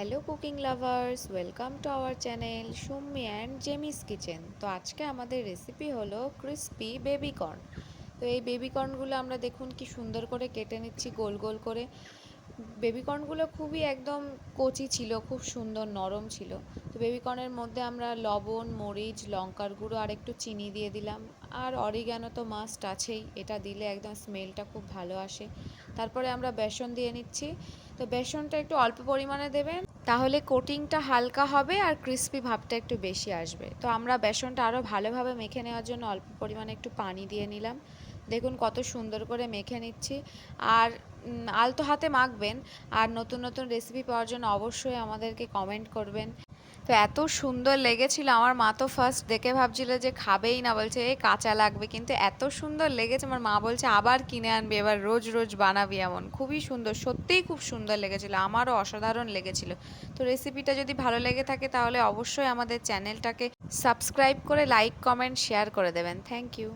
Hello cooking lovers, welcome to our channel Summi and Jemis kitchen. তো আজকে আমাদের রেসিপি হলো ক্রিস্পি বেবিকর্ন। তো এই বেবিকর্নগুলো আমরা দেখুন কি সুন্দর করে কেটে নিচ্ছি গোল গোল করে। বেবিকর্নগুলো খুবই একদম কচি ছিল, খুব সুন্দর নরম ছিল। তো বেবিকর্নের মধ্যে আমরা লবণ, মরিচ, লঙ্কার গুঁড়ো আর একটু চিনি দিয়ে দিলাম। আর অরিগ্যানো তো মাস্ট আছেই, এটা দিলে একদম স্মেলটা খুব ভালো আসে। তারপরে আমরা বেসন দিয়ে নিচ্ছি। তো বেসনটা একটু অল্প পরিমাণে দেবেন, তাহলে কোটিংটা হালকা হবে আর ক্রিস্পি ভাবটা একটু বেশি আসবে। তো আমরা বেসনটা আরও ভালোভাবে মেখে নেওয়ার জন্য অল্প পরিমাণে একটু পানি দিয়ে নিলাম। দেখুন কত সুন্দর করে মেখে নিচ্ছি। আর আলতো হাতে মাখবেন। আর নতুন নতুন রেসিপি পাওয়ার জন্য অবশ্যই আমাদেরকে কমেন্ট করবেন। তো এত সুন্দর লেগেছিল, আমার মা তো ফার্স্ট দেখে ভাবছিল যে খাবেই না, বলছে এই কাঁচা লাগবে, কিন্তু এত সুন্দর লেগেছে আমার মা বলছে আবার কিনে আনবি, এবার রোজ রোজ বানাবি। এমন খুবই সুন্দর, সত্যিই খুব সুন্দর লেগেছিল, আমারও অসাধারণ লেগেছিল। তো রেসিপিটা যদি ভালো লেগে থাকে তাহলে অবশ্যই আমাদের চ্যানেলটাকে সাবস্ক্রাইব করে লাইক, কমেন্ট, শেয়ার করে দেবেন। Thank you.